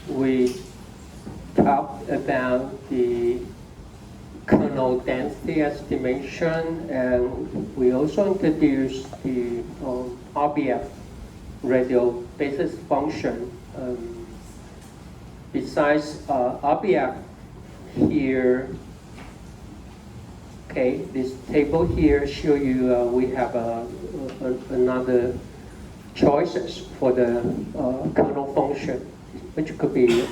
we talked about the kernel density estimation, and we also introduced the RBF radial basis function. Besides RBF here, okay, this table here show you we have another choices for the kernel function, which could be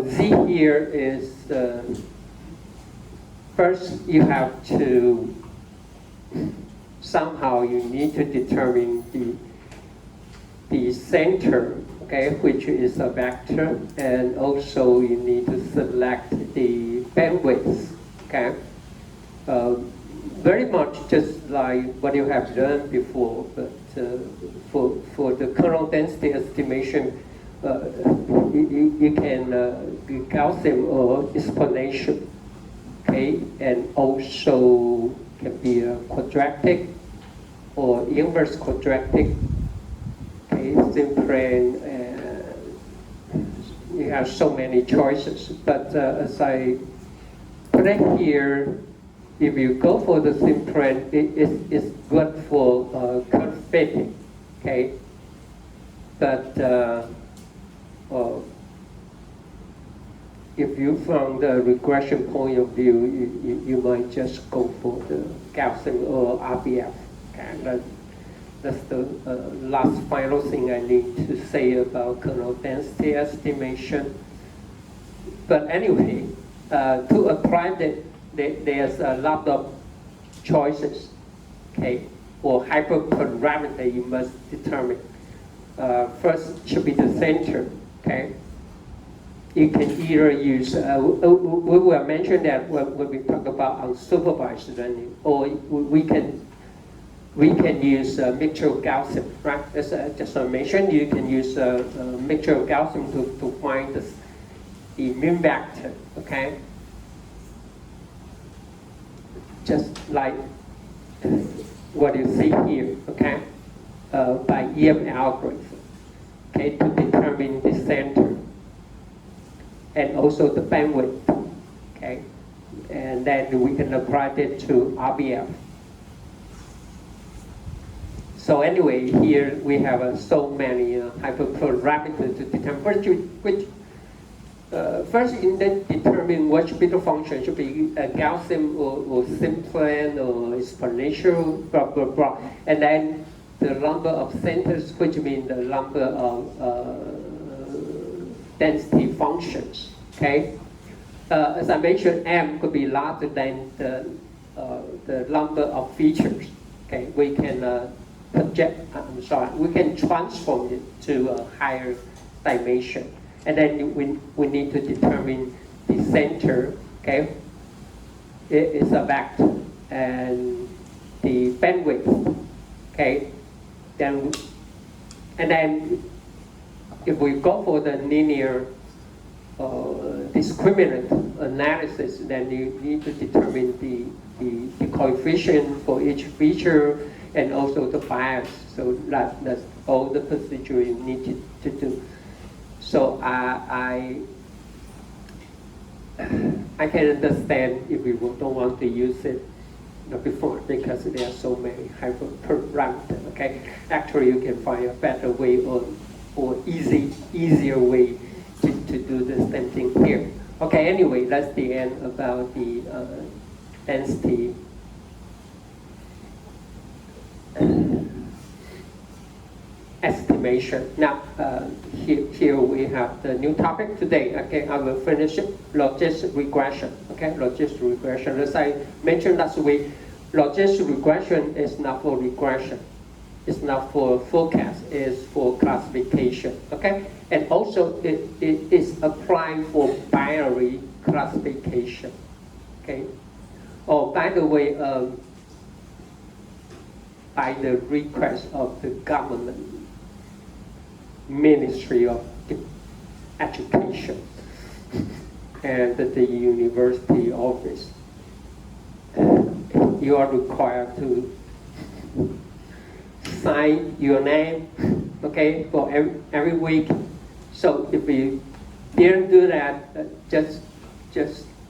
Z here is first you have to somehow you need to determine the center, okay, which is a vector, and also you need to select the bandwidth, okay. Very much just like what you have done before, but for the kernel density estimation, you can Gaussian or exponential, okay, and also can be a quadratic or inverse quadratic, okay, simplane, you have so many choices. But as I put it here, if you go for the simplane, it's good for curve fitting, okay? But if you from the regression point of view, you might just go for the Gaussian or RBF. Okay? That's the last final thing I need to say about kernel density estimation. But anyway, to apply that, there's a lot of choices, okay, or hyperparameter you must determine. First should be the center, okay. You can either use, we will mention that when we talk about unsupervised learning, or we can use a mixture of Gaussian, right? As just I mentioned, you can use a mixture of Gaussian to find the mean vector, okay? Just like what you see here, okay? By EM algorithm, okay, to determine the center and also the bandwidth, okay? And then we can apply it to RBF. So anyway, here we have so many hyperparameters to determine first in then determine which beta function should be a Gaussian or simplane or exponential, blah, blah, blah. And then the number of centers, which means the number of density functions, okay? As I mentioned, M could be larger than the number of features, okay? We can we can transform it to a higher dimension. And then we need to determine the center, okay? It is a vector, and the bandwidth, okay? And then if we go for the linear discriminant analysis, then you need to determine the coefficient for each feature and also the bias. So that's all the procedure you need to do. So I can understand if we don't want to use it before, because there are so many hyperparameters. Okay, actually you can find a better way or easier way to do the same thing here. Okay, anyway, that's the end about the density. Estimation. Now, here we have the new topic today. Okay, I will finish it. Logistic regression. Okay, logistic regression. As I mentioned last week, logistic regression is not for regression. It's not for forecast. It's for classification. Okay, and also it is applied for binary classification. Okay. Oh, by the way, by the request of the government. Ministry of Education and the university office. You are required to sign your name, okay, for every week So if we didn't do that, just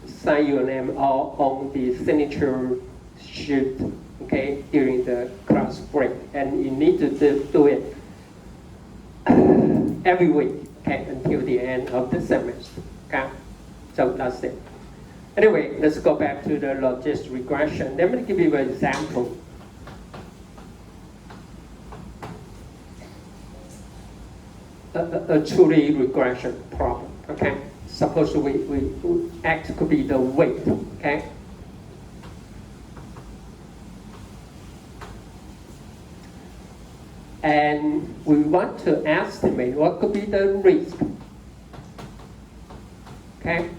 sign your name on the signature sheet, okay, during the class break, and you need to do it every week, okay, until the end of the semester, okay. So that's it. Anyway, let's go back to the logistic regression. Let me give you an example. A truly regression problem, okay? Suppose X could be the weight, okay? And we want to estimate what could be the risk, okay?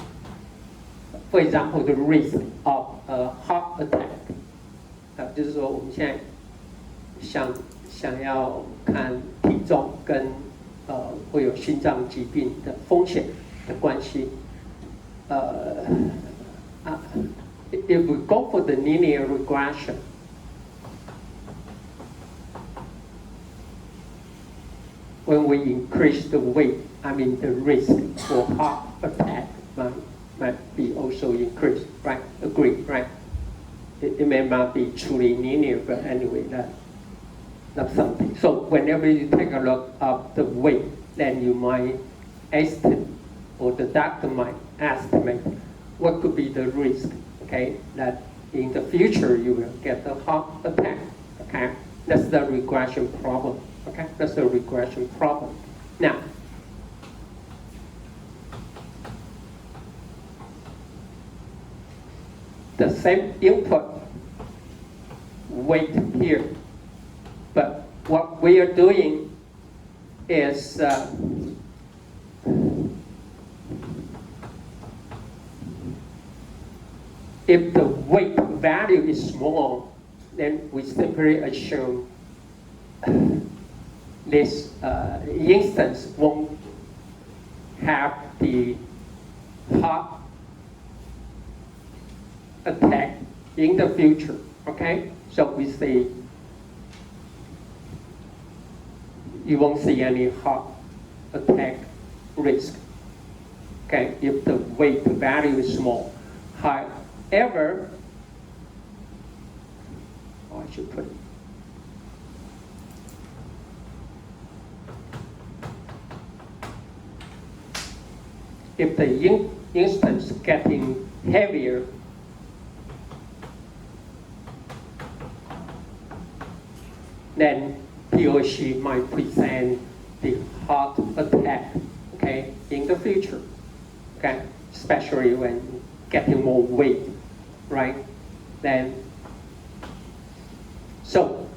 For example, the risk of a heart attack. 就是说我们现在想要看体重跟会有心脏疾病的风险的关系。If we go for the linear regression, when we increase the weight, I mean the risk for heart attack might be also increased, right? Agree, right? It may not be truly linear, but anyway, that's something. So whenever you take a look at the weight, then you might estimate, or the doctor might estimate what could be the risk, okay? That in the future you will get a heart attack, okay? That's the regression problem, okay? That's the regression problem. Now, the same input weight here, but what we are doing is if the weight value is small, then we simply assume this instance won't have the heart attack in the future, okay? So we say you won't see any heart attack risk, okay, if the weight value is small. However, I should put it. If the instance getting heavier, then he or she might present the heart attack, okay, in the future, okay, especially when getting more weight, right? Then, so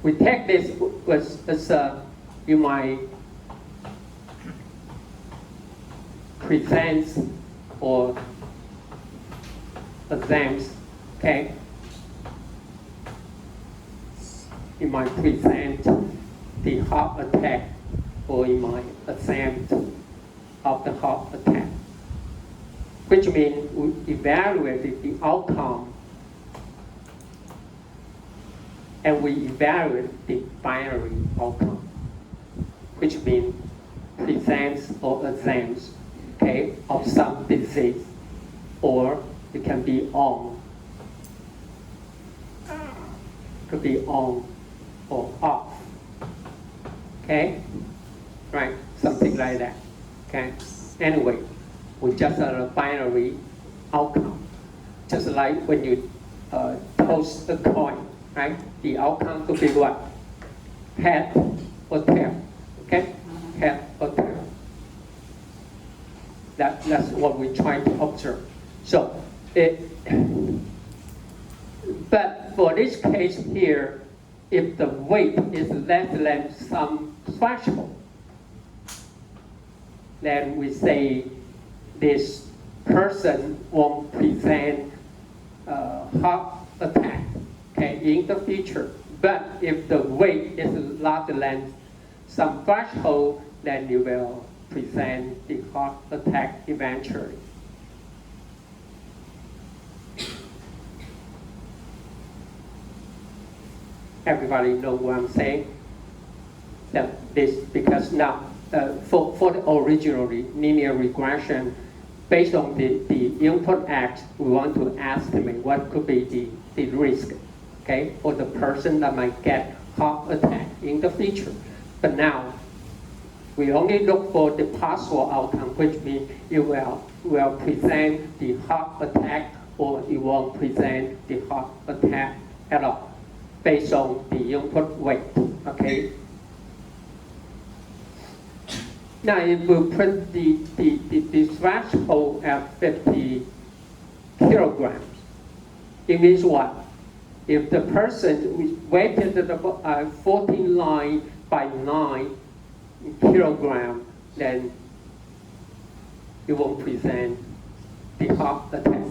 we take this as you might present or exams, okay? You might present the heart attack, or you might attempt of the heart attack, which means we evaluated the outcome and we evaluate the binary outcome, which means presents or exams, okay, of some disease, or it can be on, could be on or off, okay, right, something like that, okay. Anyway, we just have a binary outcome, just like when you toss a coin, right? The outcome could be what? Head or tail, okay? Head or tail. That's what we try to observe. So, but for this case here, if the weight is less than some threshold, then we say this person won't present heart attack, okay, in the future. But if the weight is larger than some threshold, then you will present the heart attack eventually. Everybody know what I'm saying? that this, because now for the originally linear regression, based on the input X, we want to estimate what could be the risk, okay, for the person that might get heart attack in the future. But now, we only look for the possible outcome, which means you will present the heart attack or you won't present the heart attack at all, based on the input weight, okay? Now, if we put the threshold at 50 kilograms, it means what? If the person weighted at 14 line by 9 kilogram, then it won't present the heart attack.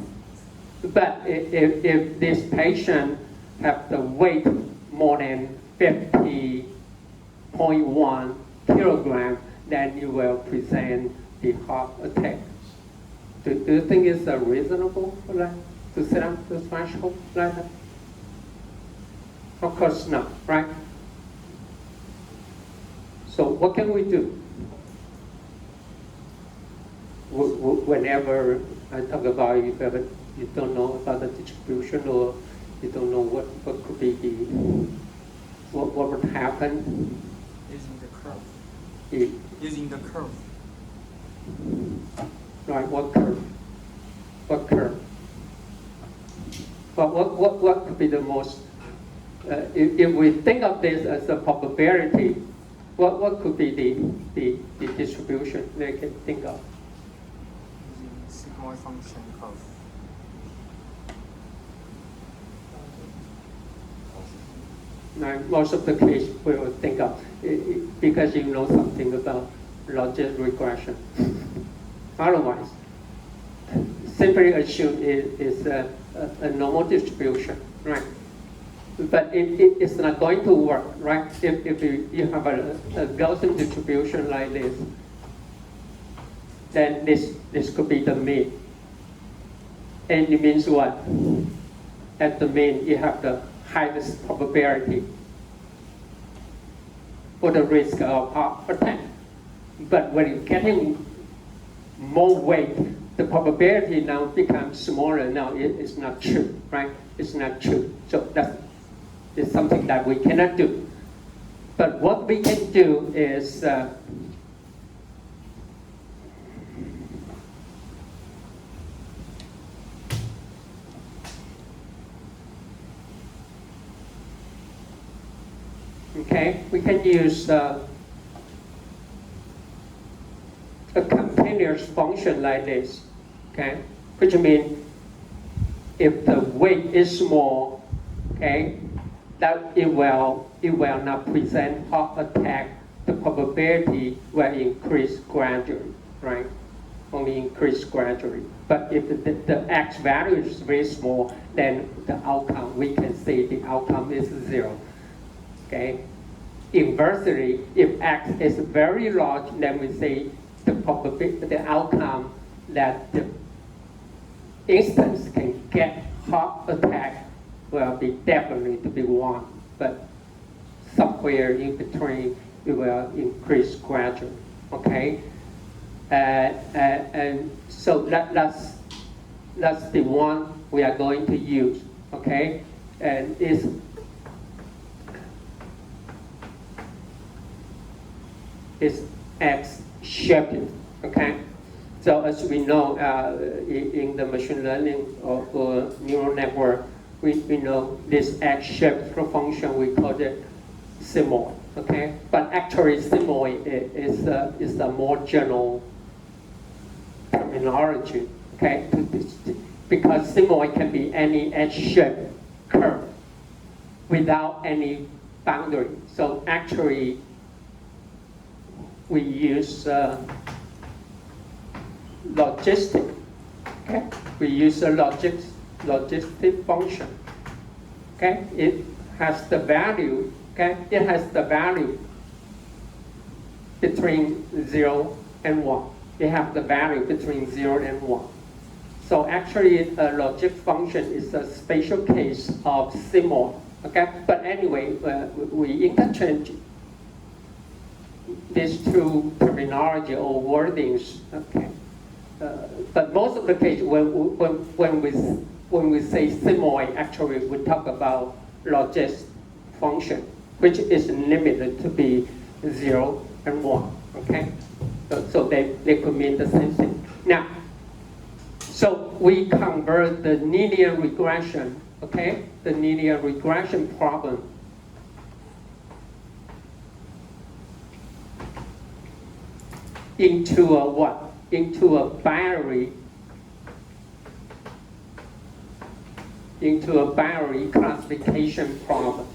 But if this patient have the weight more than 50.1 kilogram, then you will present the heart attack. Do you think it's reasonable for that, to set up the threshold like that? Of course not, right? So what can we do? Whenever I talk about if you don't know about the distribution or you don't know what could be what would happen. Using the curve. If, Using the curve. right, what curve? What curve? But what could be the most, if we think of this as a probability, what could be the distribution they can think of? Using sigmoid function curve. Now, most of the case we will think of, because you know something about logistic regression. Otherwise, simply assume it is a normal distribution, right? But it's not going to work, right? If you have a Gaussian distribution like this, then this could be the mean. And it means what? At the mean, you have the highest probability for the risk of heart attack. But when you're getting more weight, the probability now becomes smaller. Now it's not true, right? It's not true. So it's something that we cannot do. But what we can do is okay, we can use a continuous function like this, okay? Which means if the weight is small, okay, that it will not present heart attack. The probability will increase gradually, right? Only increase gradually. But if the X value is very small, then the outcome, we can say the outcome is 0. Okay. Inversely, if X is very large, then we say the outcome that the instance can get heart attack will be definitely to be 1, but somewhere in between it will increase gradually. Okay, and so that's the one we are going to use. Okay, and it's X shaped. Okay, so as we know in the machine learning or neural network, we know this X-shaped function, we call it sigmoid. Okay, but actually sigmoid is a more general terminology. Okay, because sigmoid can be any edge-shaped curve without any boundary. So actually, we use logistic. Okay, we use a logistic function. Okay, it has the value. Okay, it has the value between 0 and 1. It has the value between 0 and 1. So actually, a logic function is a special case of sigmoid. Okay, but anyway, we interchange these two terminology or wordings, okay. But most of the case, when we say simoid, actually we talk about logist function, which is limited to be 0 and 1, okay? So they could mean the same thing. Now, so we convert the linear regression, okay? The linear regression problem into a what? Into a binary classification problem.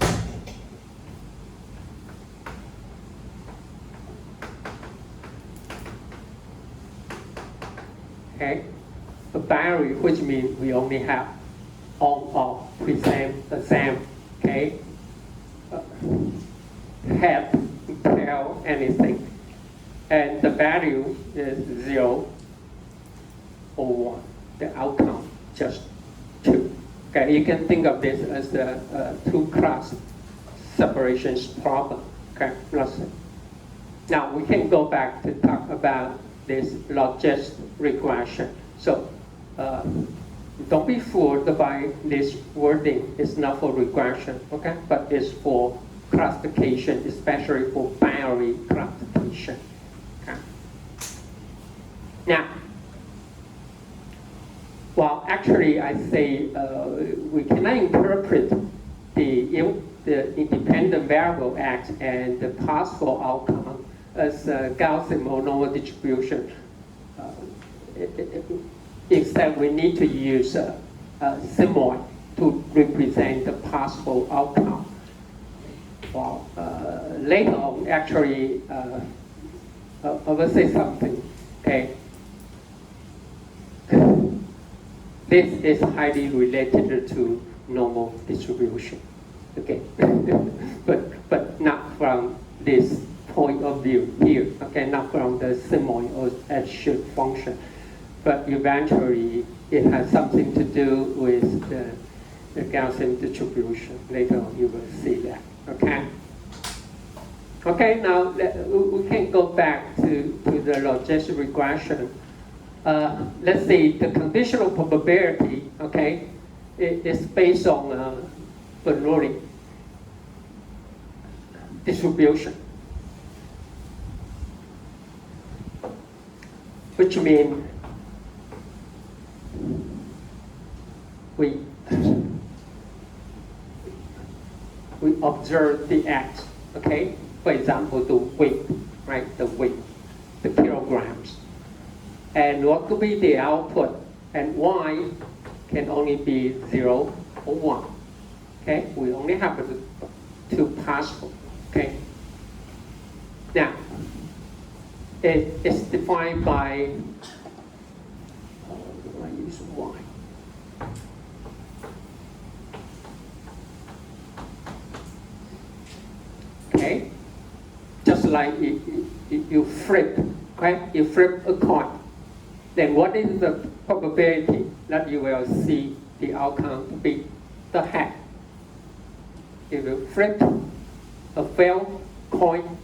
Okay, a binary, which means we only have on, off, present, exam, okay, head, tail, anything. And the value is 0 or 1. The outcome just 2. Okay, you can think of this as a two-class separations problem. Okay, now we can go back to talk about this logist regression. So don't be fooled by this wording. It's not for regression, okay, but it's for classification, especially for binary classification. Now, well, actually, I say we cannot interpret the independent variable x and the possible outcome as a Gaussian monomal distribution, except we need to use a simoid to represent the possible outcome. Well, later on, actually, I will say something. Okay. This is highly related to normal distribution, okay? but not from this point of view here, okay? Not from the simoid or S-shape function, but eventually it has something to do with the Gaussian distribution. Later on, you will see that, okay? Okay, now we can go back to the logistic regression. Let's say the conditional probability, okay, is based on Bernoulli distribution, which means we observe the x, okay. For example, the weight, right? The weight, the kilograms. And what could be the output? And y can only be 0 or 1. Okay? We only have the two possible. Okay? Now, it's defined by, I use y. Okay? Just like you flip, okay? You flip a coin. Then what is the probability that you will see the outcome to be the head? If you flip a failed coin,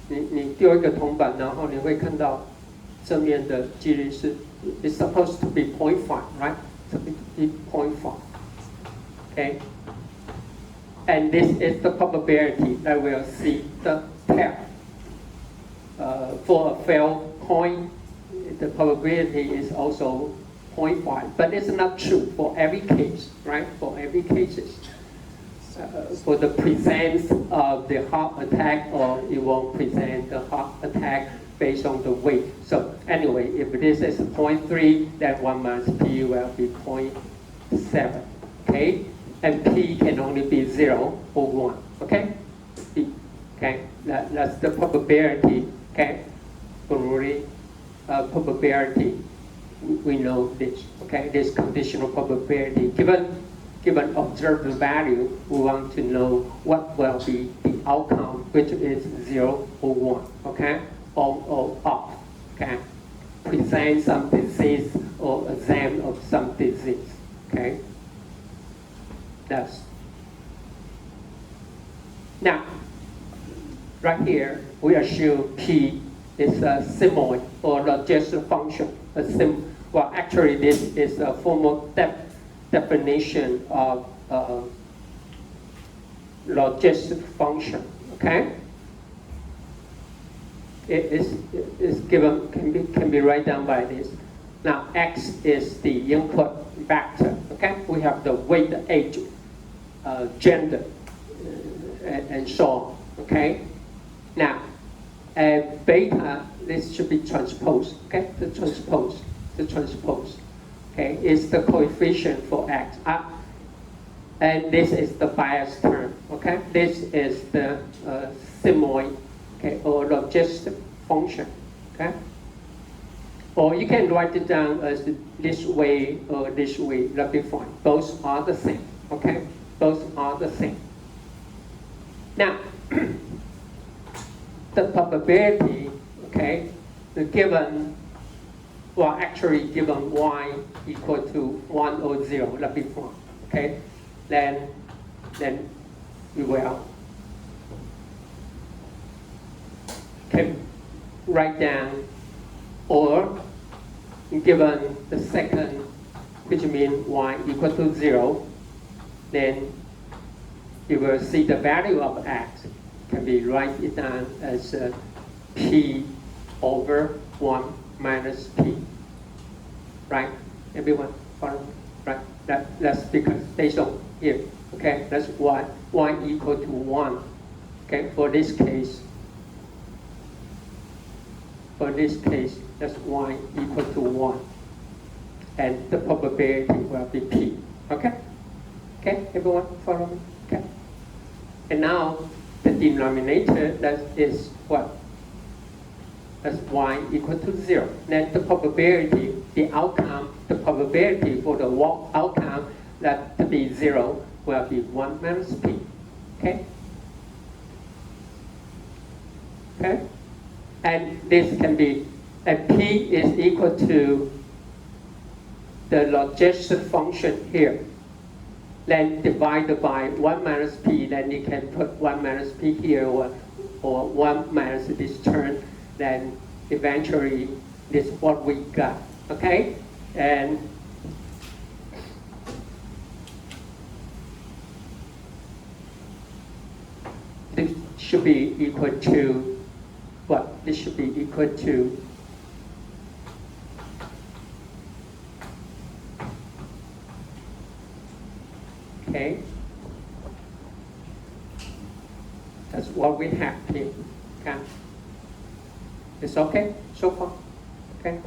你丢一个铜板，然后你会看到正面的几率是 it's supposed to be 0.5, right? It's supposed to be 0.5. Okay? And this is the probability that we'll see the tail. For a failed coin, the probability is also 0.5, but it's not true for every case, right? For every cases. For the presence of the heart attack, or it won't present the heart attack based on the weight. So anyway, if this is 0.3, then 1 minus p will be 0.7, okay? And p can only be 0 or 1, okay? P, okay? That's the probability, okay? Probability, we know this, okay? This conditional probability. Given observed value, we want to know what will be the outcome, which is 0 or 1, okay? On or off, okay? Present some disease or exam of some disease, okay? That's. Now, right here, we assume P is a simoid or logistic function. Well, actually, this is a formal definition of logistic function. Okay, it is given can be written down by this. Now, X is the input vector. Okay, we have the weight, age, gender, and so on. Okay, now beta, this should be transposed. Okay, the transpose. Okay, is the coefficient for X. And this is the bias term. Okay, this is the simoid, okay, or logistic function. Okay, or you can write it down as this way or this way. That'll be fine. Both are the same. Okay, both are the same. Now, the probability, okay, given, well, actually given y equal to 1 or 0, that'll be fine. Okay, then you will can write down, or given the second, which means y equal to 0, then you will see the value of x can be write it down as p over 1 minus p. Right? Everyone follow me? Right? That's because based on here. Okay, that's y equal to 1. Okay, for this case, that's y equal to 1. And the probability will be p. Okay? Okay, everyone follow me? Okay. And now the denominator, that is what? That's y equal to 0. Then the probability, the probability for the outcome that to be 0 will be 1 minus p. Okay? Okay? And this can be, and p is equal to the logistic function here. Then divided by 1 minus p, then you can put 1 minus p here, or 1 minus this term, then eventually this is what we got. Okay? And this should be equal to what? This should be equal to okay. That's what we have here. Okay. It's okay so far. Okay.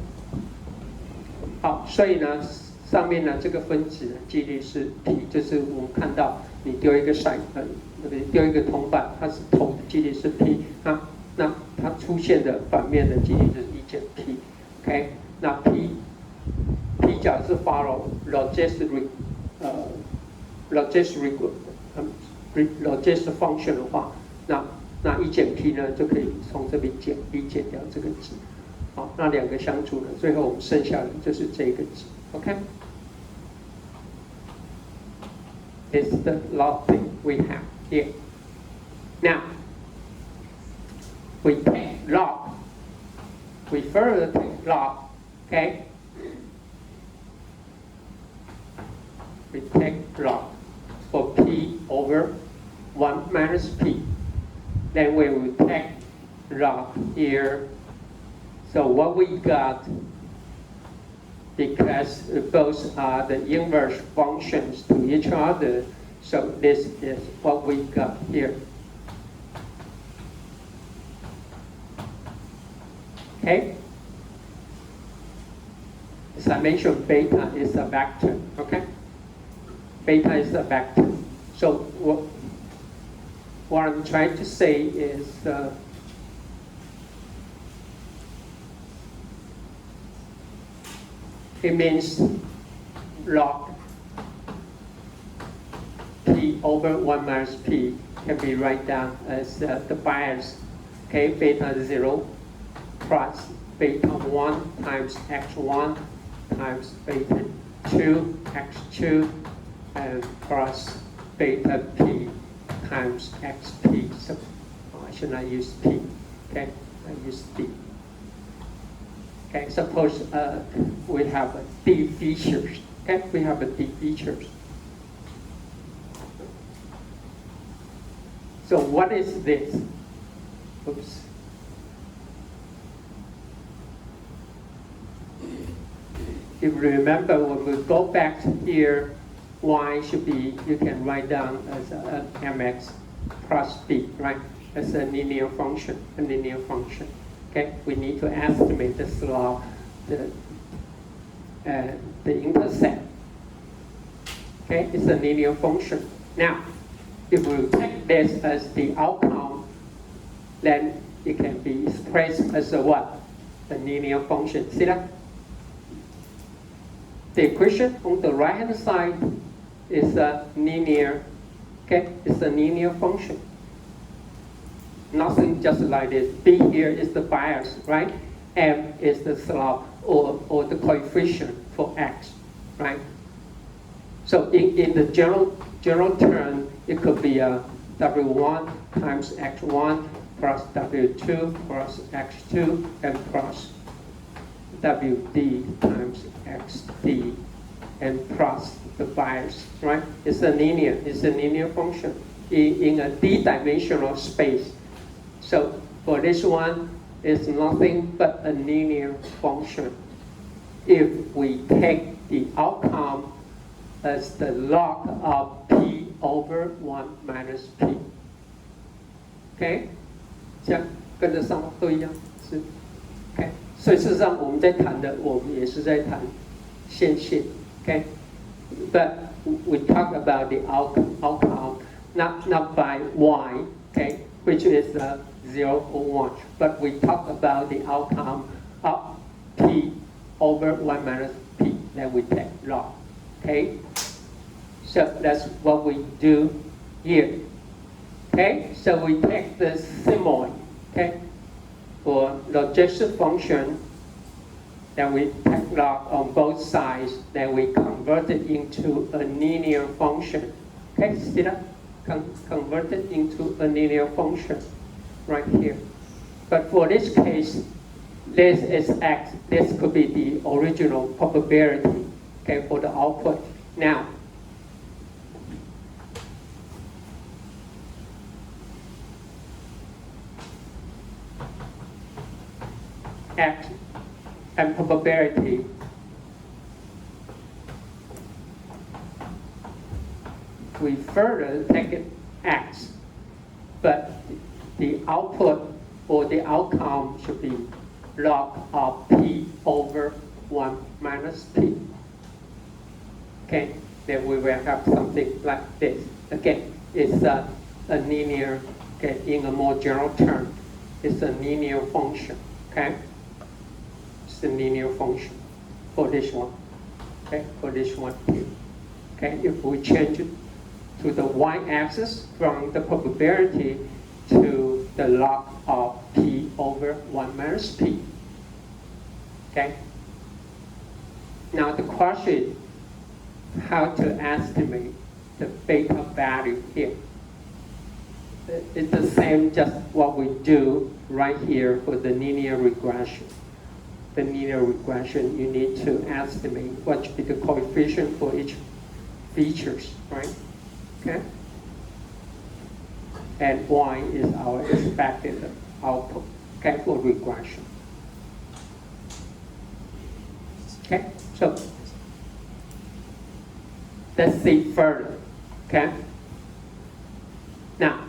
好，所以呢，上面呢这个分子几率是 p， 就是我们看到你丢一个丢一个铜板，它是投的几率是 p 啊，那它出现的反面的几率就是1减 p。OK， 那 p 假如是 follow logistic function 的话，那1减 p 呢就可以从这边减减掉这个值。好，那两个相除呢，最后我们剩下的就是这个值。OK， it's the last thing we have here. Now we take log. We further take log. Okay. We take log for p over 1 minus p. Then we will take log here. So what we got, because both are the inverse functions to each other, so this is what we got here. Okay? As I mentioned, beta is a vector. Okay? Beta is a vector. So what I'm trying to say is it means log p over 1 minus p can be written down as the bias, okay, beta 0 plus beta 1 times x1 times beta 2 x2 and plus beta p times xp. So should not use P. Okay, I use D. Okay, suppose we have a D features. Okay, we have a D features. So what is this? Oops. If you remember, when we go back here, y should be, you can write down as a mx plus b, right? As a linear function, Okay, we need to estimate the slope, the intercept. Okay, it's a linear function. Now, if we take this as the outcome, then it can be expressed as a what? A linear function. See that? The equation on the right hand side is a linear, okay? It's a linear function. Nothing just like this. B here is the bias, right? M is the slope or the coefficient for x, right? So in the general term, it could be a W1 times X1 plus W2 plus X2 and plus WD times XD and plus the bias, right? It's a linear function in a d-dimensional space. So for this one, it's nothing but a linear function. If we take the outcome as the log of P over 1 minus P. OK， 这样跟得上都一样是 OK。所以事实上我们在谈的，我们也是在谈线性 OK。But we talk about the outcome not by y, okay, which is 0 or 1, but we talk about the outcome of P over 1 minus P. Then we take log. Okay, so that's what we do here. Okay, so we take the simoid, okay, for logistic function, then we take log on both sides, then we convert it into a linear function. Okay, see that? Convert it into a linear function right here. But for this case, this is x. This could be the original probability, okay, for the output. Now, x and probability we further take it x, but the output or the outcome should be log of P over 1 minus P. Okay, then we will have something like this. Again, it's a linear, okay, in a more general term, it's a linear function, okay? It's a linear function for this one, okay, for this one here. Okay, if we change it to the y-axis from the probability to the log of P over 1 minus P. Okay? Now the question is how to estimate the beta value here. It's the same just what we do right here for the linear regression. The linear regression, you need to estimate what should be the coefficient for each features, right? Okay? And y is our expected output, okay, for regression. Okay, so let's see further, okay? Now,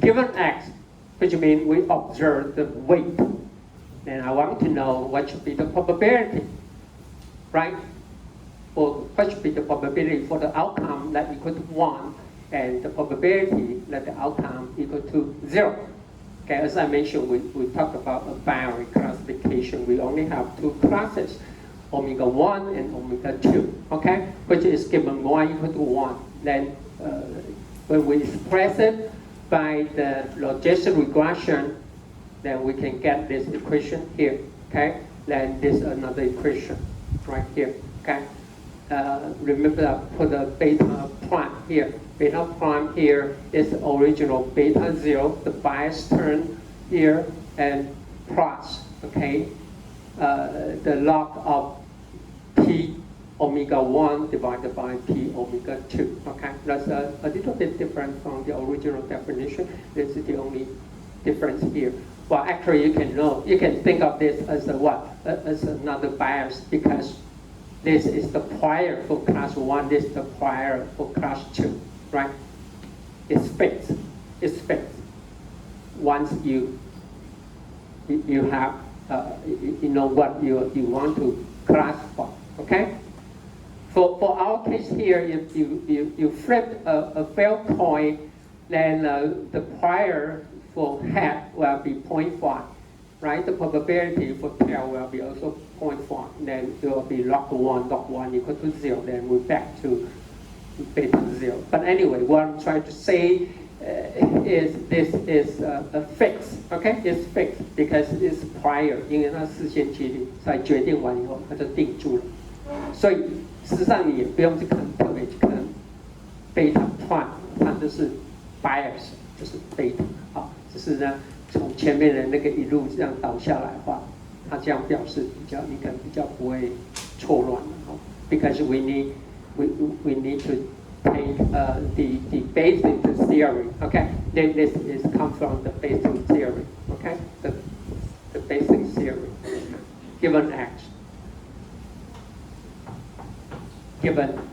given x, which means we observe the weight, then I want to know what should be the probability, right? Or what should be the probability for the outcome that equal to 1 and the probability that the outcome equal to 0. Okay, as I mentioned, we talked about a binary classification. We only have two classes, omega 1 and omega 2, okay? Which is given y equal to 1. Then when we express it by the logistic regression, then we can get this equation here, okay? Then this another equation right here, okay? Remember I put a beta prime here, Beta prime here is the original beta 0, the bias term here, and plus, okay, the log of P omega 1 divided by P omega 2. Okay, that's a little bit different from the original definition. This is the only difference here. Well, actually, you can think of this as a what? As another bias, because this is the prior for class 1, this is the prior for class 2, right? It's fixed. It's fixed. Once you have, you know what you want to classify, okay? For our case here, if you flip a fail point, then the prior for head will be 0.5, right? The probability for tail will be also 0.5. Then it will be log 1 equal to 0. Then we're back to beta 0. But anyway, what I'm trying to say is this is a fix, okay? It's fixed because it's prior， 因为它事先决定，在决定完以后，它就定住了。所以事实上你也不用去看特别去看 beta prime， 它就是 bias， 就是 beta 啊。只是呢，从前面的那个一路这样导下来的话，它这样表示比较，你可能比较不会错乱了哈。Because we need to take the basic theory, okay? Then this is come from the basic theory, okay? The basic theory. Given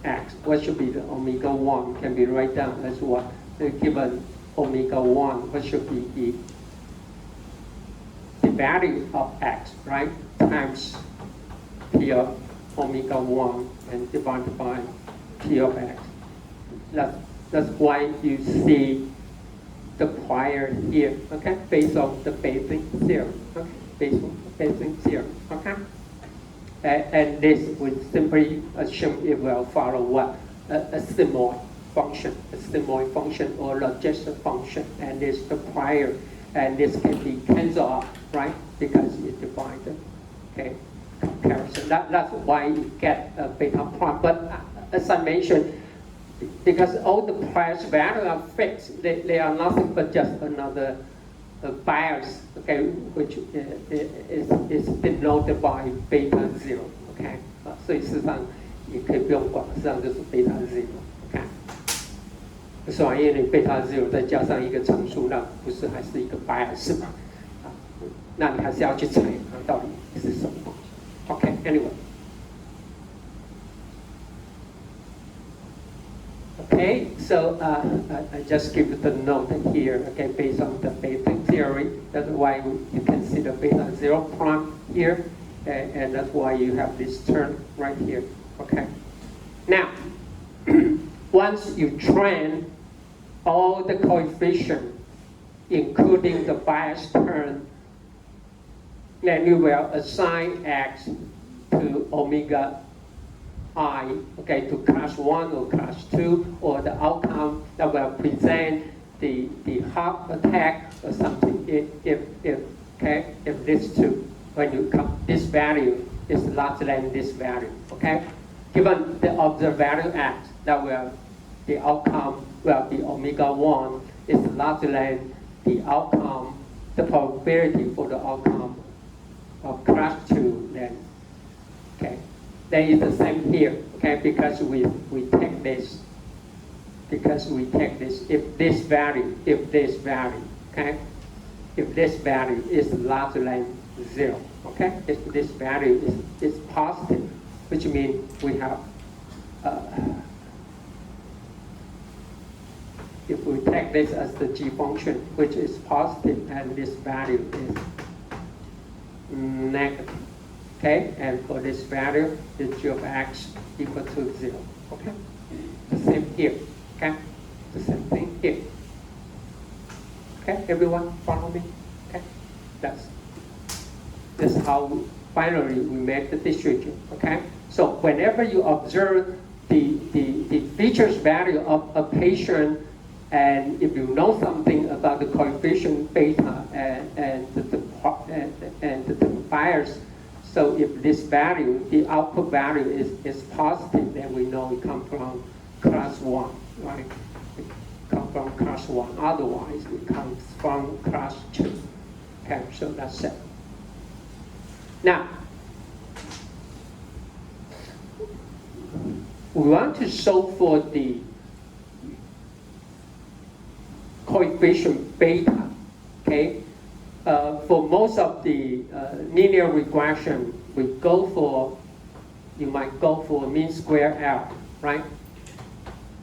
x, what should be the omega 1 can be written down as what? Given omega 1, what should be the value of x, right? Times p of omega 1 and divided by p of x. That's why you see the prior here, okay? Based on the basic theory, okay? Based on the basic theory, okay? And this would simply assume it will follow what? A sigmoid function or logistic function, and this the prior, and this can be cancelled out, right? Because you divide the, okay, comparison. That's why you get a beta prime. But as I mentioned, because all the prior values are fixed, they are nothing but just another bias, okay, which is denoted by beta 0, okay? 所以事实上也可以不用管，实际上就是 beta 0，OK？ 是吧？因为你 beta 0再加上一个常数，那不是还是一个 bias 嘛？那你还是要去猜它到底是什么东西。OK，anyway。Okay, so I just give the note here, okay, based on the basic theory. That's why you can see the beta 0 prime here, and that's why you have this term right here, okay? Now, once you train all the coefficients, including the bias term, then you will assign x to omega I, okay, to class 1 or class 2, or the outcome that will present the heart attack or something. If this two, when you come, this value is larger than this value, okay? Given the observed value x, that will, the outcome will be omega 1 is larger than the outcome, the probability for the outcome of class 2, then, okay? Then it's the same here, okay? Because we take this, if this value, okay? If this value is larger than 0, okay? If this value is positive, which means we have, if we take this as the g function, which is positive, and this value is negative. Okay, and for this value, the g of x equal to 0. Okay, the same here. Okay, the same thing here. Okay, everyone follow me. Okay, that's how finally we make the decision. Okay, so whenever you observe the features value of a patient, and if you know something about the coefficient beta and the bias. So if this value, the output value is positive, then we know it comes from class 1, right? class 1, otherwise it comes from class 2. Okay, so that's it. Now, we want to solve for the coefficient beta, okay? For most of the linear regression, you might go for mean square L, right?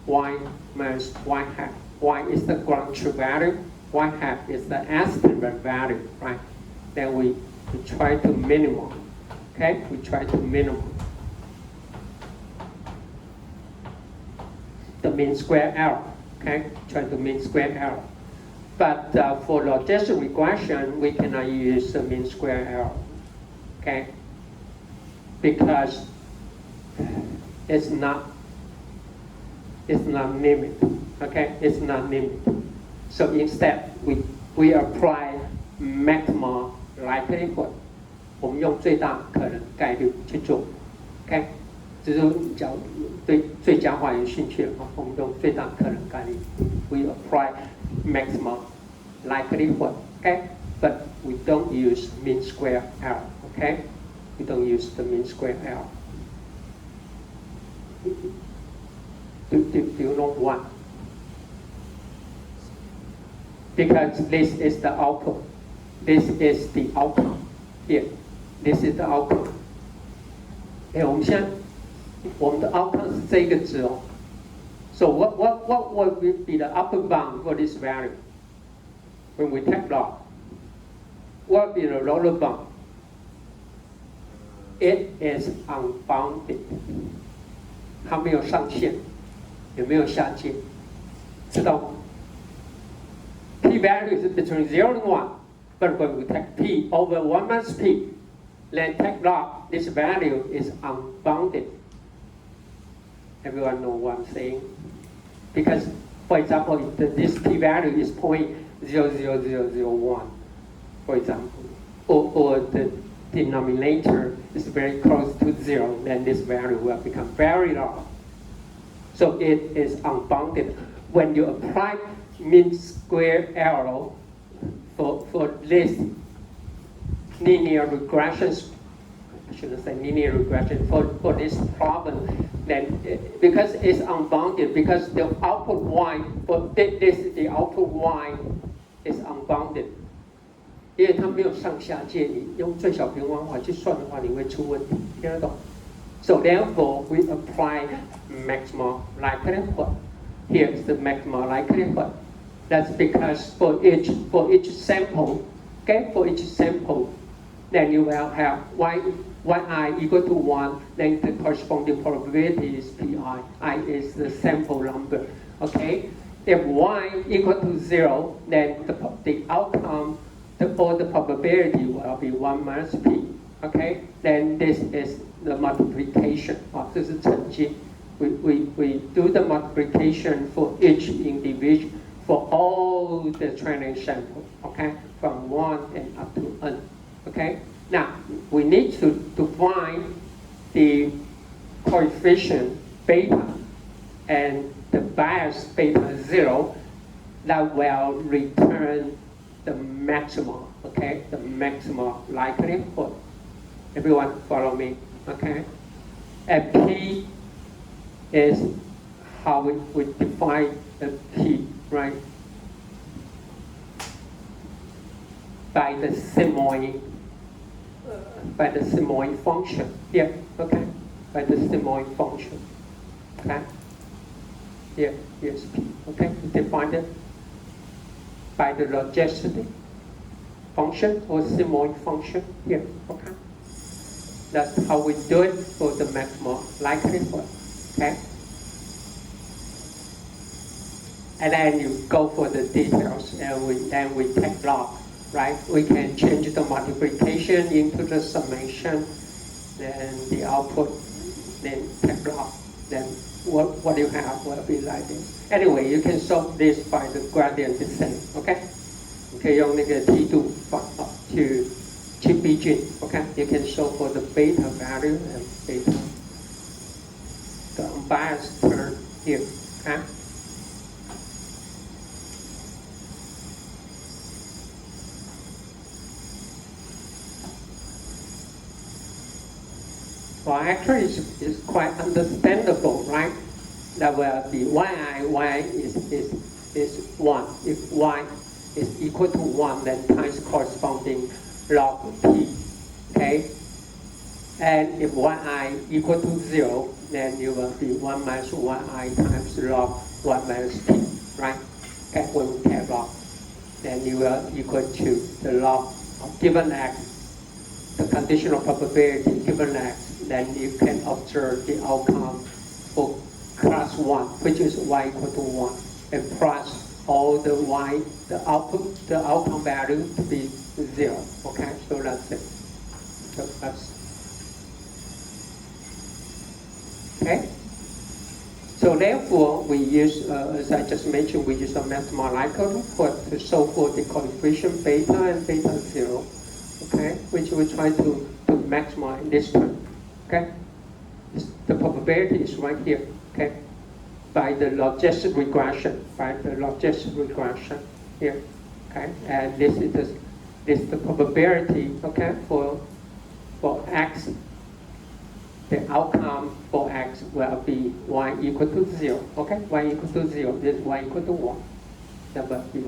Y minus Y hat. Y is the ground truth value, Y hat is the estimate value, right? Then we try to minimum, okay? We try to minimum the mean square error, okay? Try to mean square error. But for logistic regression, we cannot use the mean square error, okay? Because it's not limit, okay? It's not limit. So instead, we apply maximum likelihood. 我们用最大可能概率去做 ，OK？ 这是对最佳化有兴趣的话，我们用最大可能概率 ，we apply maximum likelihood, okay? But we don't use mean square error, okay? We don't use the mean square error. Do you know why? Because this is the output. This is the outcome. Here, this is the outcome. 我们的 outcome 是这个值哦。So what will be the upper bound for this value when we take log? What will be the lower bound? It is unbounded. 它没有上限，也没有下限，知道吗？ P value is between 0 and 1, but when we take P over 1 minus P, then take log, this value is unbounded. Everyone know what I'm saying? Because, for example, if this P value is 0.00001, for example, or the denominator is very close to 0, then this value will become very large. So it is unbounded. When you apply mean square error for this linear regressions, I shouldn't say linear regression, for this problem, then because it's unbounded, because the output y, for this the output y is unbounded. 因为它没有上下界，你用最小平方法去算的话，你会出问题，听得懂？ So therefore, we apply maximum likelihood. Here's the maximum likelihood. That's because for each sample, okay, for each sample, then you will have yi equal to 1, then the corresponding probability is pi. I is the sample number, okay? If y equal to 0, then the outcome, or the probability will be 1 minus p, okay? Then this is the multiplication. This is 乘积. We do the multiplication for each individual, for all the training samples, okay? From 1 and up to n, okay? Now, we need to find the coefficient beta and the bias beta 0 that will return the maximum, okay? The maximum likelihood. Everyone follow me, okay? And P is how we define the P, right? By the simoing function. Here, okay? By the simoing function, okay? Here, here's P, okay? We define it by the logistic function or simoing function here, okay? That's how we do it for the maximum likelihood, okay? And then you go for the details, and then we take log, right? We can change the multiplication into the summation, then the output, then take log, then what you have will be like this. Anyway, you can solve this by the gradient descent, okay? 你可以用那个梯度法去逼近 ，okay? You can solve for the beta value and beta, the unbiased term here, okay? Well, actually, it's quite understandable, right? That will be y is 1. If y is equal to 1, then times corresponding log p, okay? And if yi equal to 0, then it will be 1 minus yi times log 1 minus p, right? Okay, when we take log, then you will equal to the log of given x, the conditional probability given x, then you can observe the outcome for class 1, which is y equal to 1, and plus all the y, the outcome value to be 0, okay? So that's it. So that's okay. So therefore, we use, as I just mentioned, we use a mathematical to solve for the coefficient beta and beta 0, okay, which we try to maximize this term, okay. The probability is right here, okay, by the logistic regression, here, okay, and this is the probability, okay, for x. The outcome for x will be y equal to 0, okay? Y equal to 0, this y equal to 1. That will be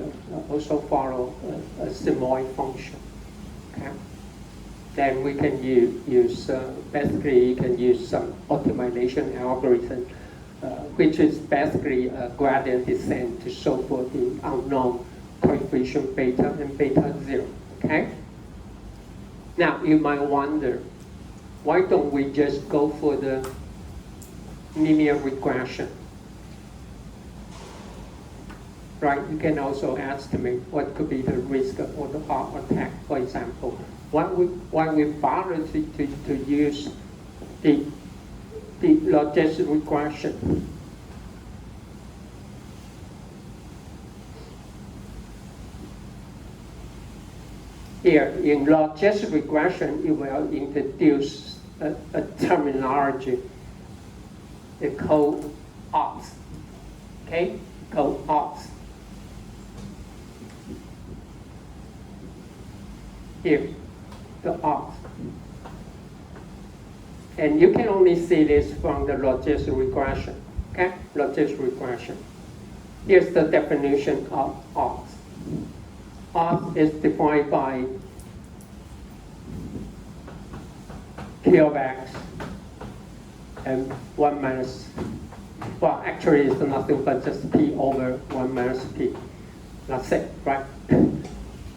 also follow a simoid function, okay? Then we can use basically you can use some optimization algorithm, which is basically a gradient descent to solve for the unknown coefficient beta and beta 0, okay? Now you might wonder, why don't we just go for the linear regression? Right, you can also estimate what could be the risk or the heart attack, for example. Why we bother to use the logistic regression? Here, in logistic regression, you will introduce a terminology, they call ops, okay? Called ops. Here, the ops. And you can only see this from the logistic regression, okay? Logistic regression. Here's the definition of ops. Ops is defined by P of x and 1 minus, well, actually it's nothing but just P over 1 minus P. That's it, right?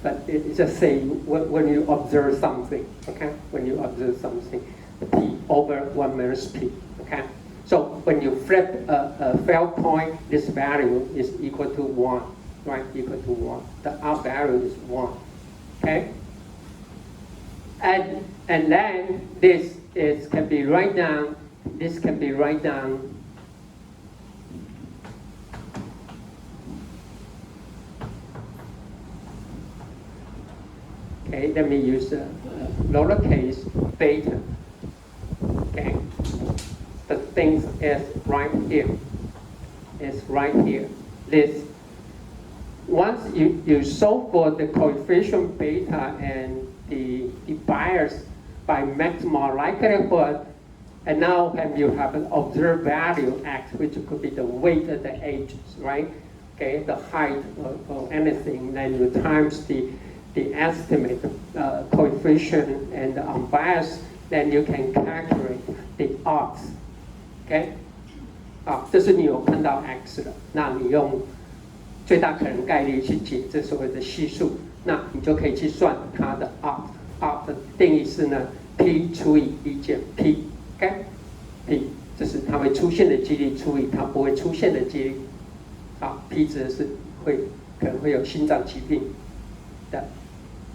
But it just say when you observe something, okay? When you observe something, P over 1 minus P, okay? So when you flip a fail point, this value is equal to 1, right? Equal to 1. The R value is 1, okay? And then this can be write down. This can be write down. Okay, let me use lowercase beta. Okay, the thing is right here. It's right here. This. Once you solve for the coefficient beta and the bias by maximal likelihood, and now when you have an observed value x, which could be the weight of the edges, right? Okay, the height or anything, then you times the estimate coefficient and the unbiased, then you can calculate the odds. Okay, 这是你有看到 x 的，那你用最大可能概率去解这所谓的系数，那你就可以去算它的 R 的定义是呢 P 除以1减 P，OK，P 这是它会出现的几率除以它不会出现的几率，好 ，P 指的是可能会有心脏疾病的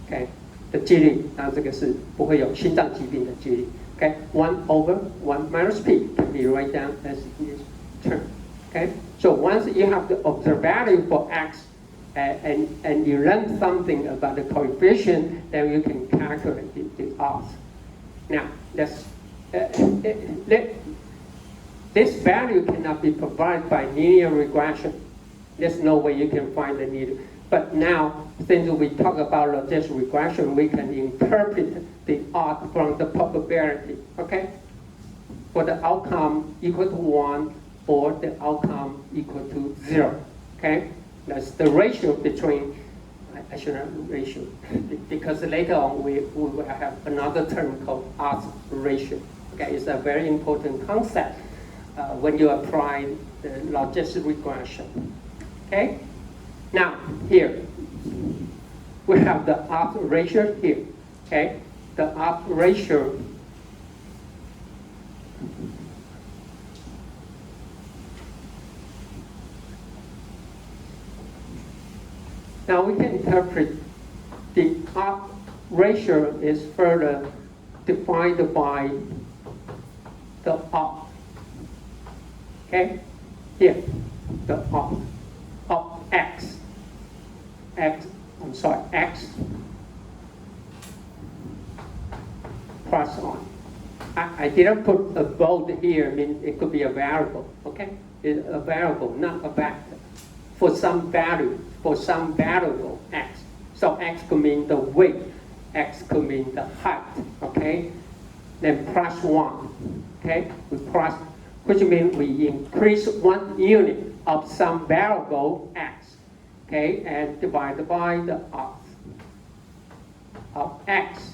，OK 的几率，那这个是不会有心脏疾病的几率 ，OK，1 over 1 minus P can be write down as this term。Okay, so once you have the observed value for x, and you learn something about the coefficient, then you can calculate the odds. Now, this value cannot be provided by linear regression. There's no way you can find the linear. But now, since we talk about logistic regression, we can interpret the odds from the probability. Okay, for the outcome equal to 1 or the outcome equal to 0. Okay? That's the ratio between, I should have ratio, because later on we will have another term called odds ratio. Okay? It's a very important concept when you apply the logistic regression. Okay? Now, here, we have the odds ratio here. Okay? The odds ratio now we can interpret the odds ratio is further defined by the odds. Okay? Here, the odds of x. X plus 1. I didn't put a bold here, I mean it could be a variable, okay? It's a variable, not a vector. For some value, for some variable x. So x could mean the weight, x could mean the height, okay? Then plus 1, okay? We plus, which means we increase 1 unit of some variable x, okay? And divided by the odds of x.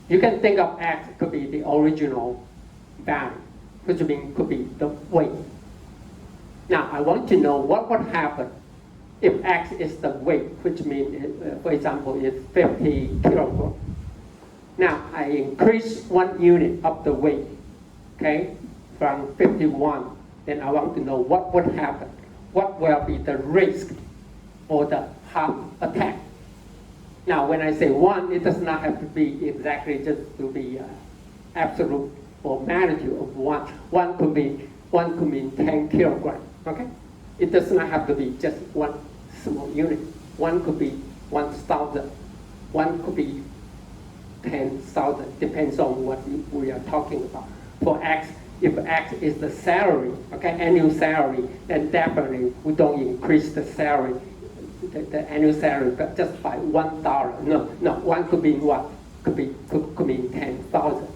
You can think of x could be the original value, which means could be the weight. Now, I want to know what would happen if x is the weight, which means, for example, it's 50 kilograms. Now, I increase 1 unit of the weight, okay, from 51. Then I want to know what would happen. What will be the risk for the heart attack? Now, when I say 1, it does not have to be exactly just to be absolute or magnitude of 1. 1 could mean 10 kilograms. Okay? It does not have to be just one small unit. 1 could be 1,000. 1 could be 10,000. Depends on what we are talking about. For x, if x is the salary, okay, annual salary, then definitely we don't increase the salary. The annual salary, but just by $1. No, 1 could be what? Could mean 10,000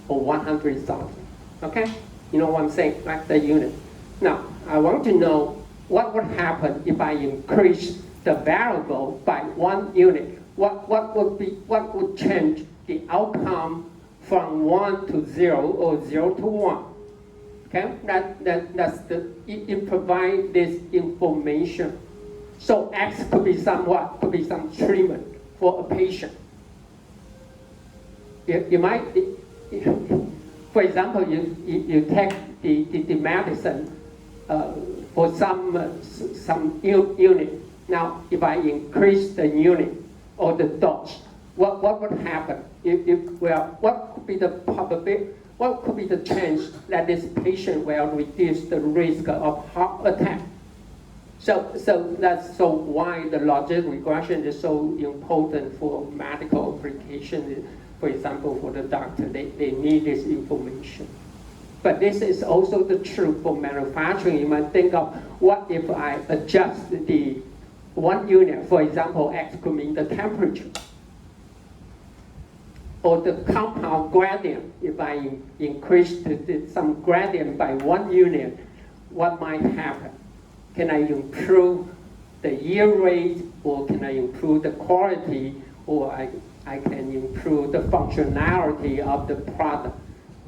or 100,000. Okay, you know what I'm saying? Like the unit. Now, I want to know what would happen if I increase the variable by 1 unit. What would change the outcome from 1 to 0 or 0 to 1? Okay, it provides this information. So X could be somewhat, could be some treatment for a patient. You might, for example, you take the medicine for some unit. Now, if I increase the unit or the dose, what would happen? What could be the probability? What could be the chance that this patient will reduce the risk of heart attack? So that's why the logistic regression is so important for medical application. For example, for the doctor, they need this information. But this is also the truth for manufacturing. You might think of what if I adjust the 1 unit, for example, X could mean the temperature. Or the compound gradient, if I increase some gradient by 1 unit, what might happen? Can I improve the yield rate, or can I improve the quality, or I can improve the functionality of the product?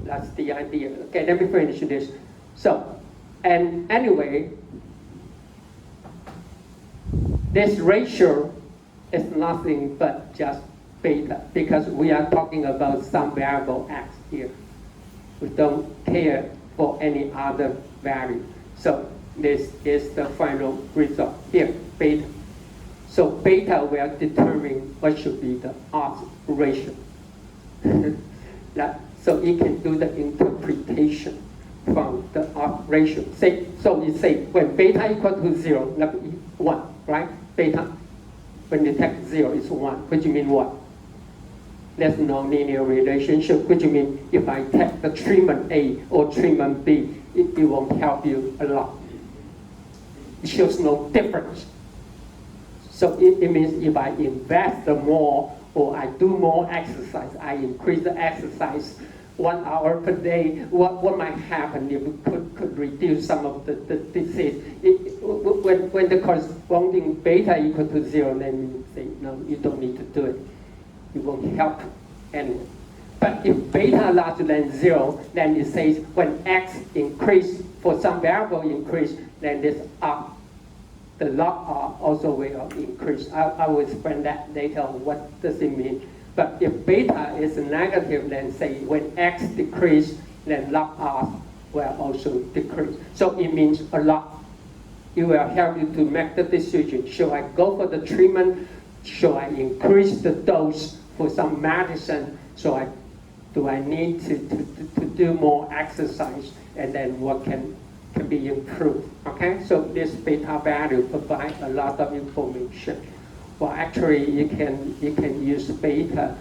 That's the idea. Okay, let me finish this. So, and anyway, this ratio is nothing but just beta, because we are talking about some variable x here. We don't care for any other value. So this is the final result here, beta. So beta will determine what should be the odds ratio. So it can do the interpretation from the odds ratio. So you say when beta equal to 0, not 1, right? Beta, when you take 0 is 1, which means what? There's no linear relationship, which means if I take the treatment A or treatment B, it won't help you a lot. It shows no difference. So it means if I invest more or I do more exercise, I increase the exercise 1 hour per day, what might happen if we could reduce some of the disease? When the corresponding beta equal to 0, then you say, no, you don't need to do it. It won't help anyone. But if beta larger than 0, then it says when x increase, for some variable increase, then this R, the log R also will increase. I will explain that later on what does it mean. But if beta is negative, then say when x decrease, then log R will also decrease. So it means a lot. It will help you to make the decision. Should I go for the treatment? Should I increase the dose for some medicine? Do I need to do more exercise? And then what can be improved? Okay, so this beta value provides a lot of information. Well, actually, you can use beta.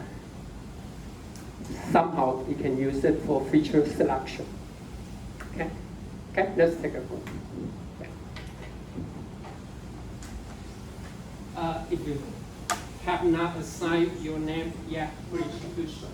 Somehow, you can use it for feature selection. Okay, let's take a look. If you have not assigned your name yet, please do so.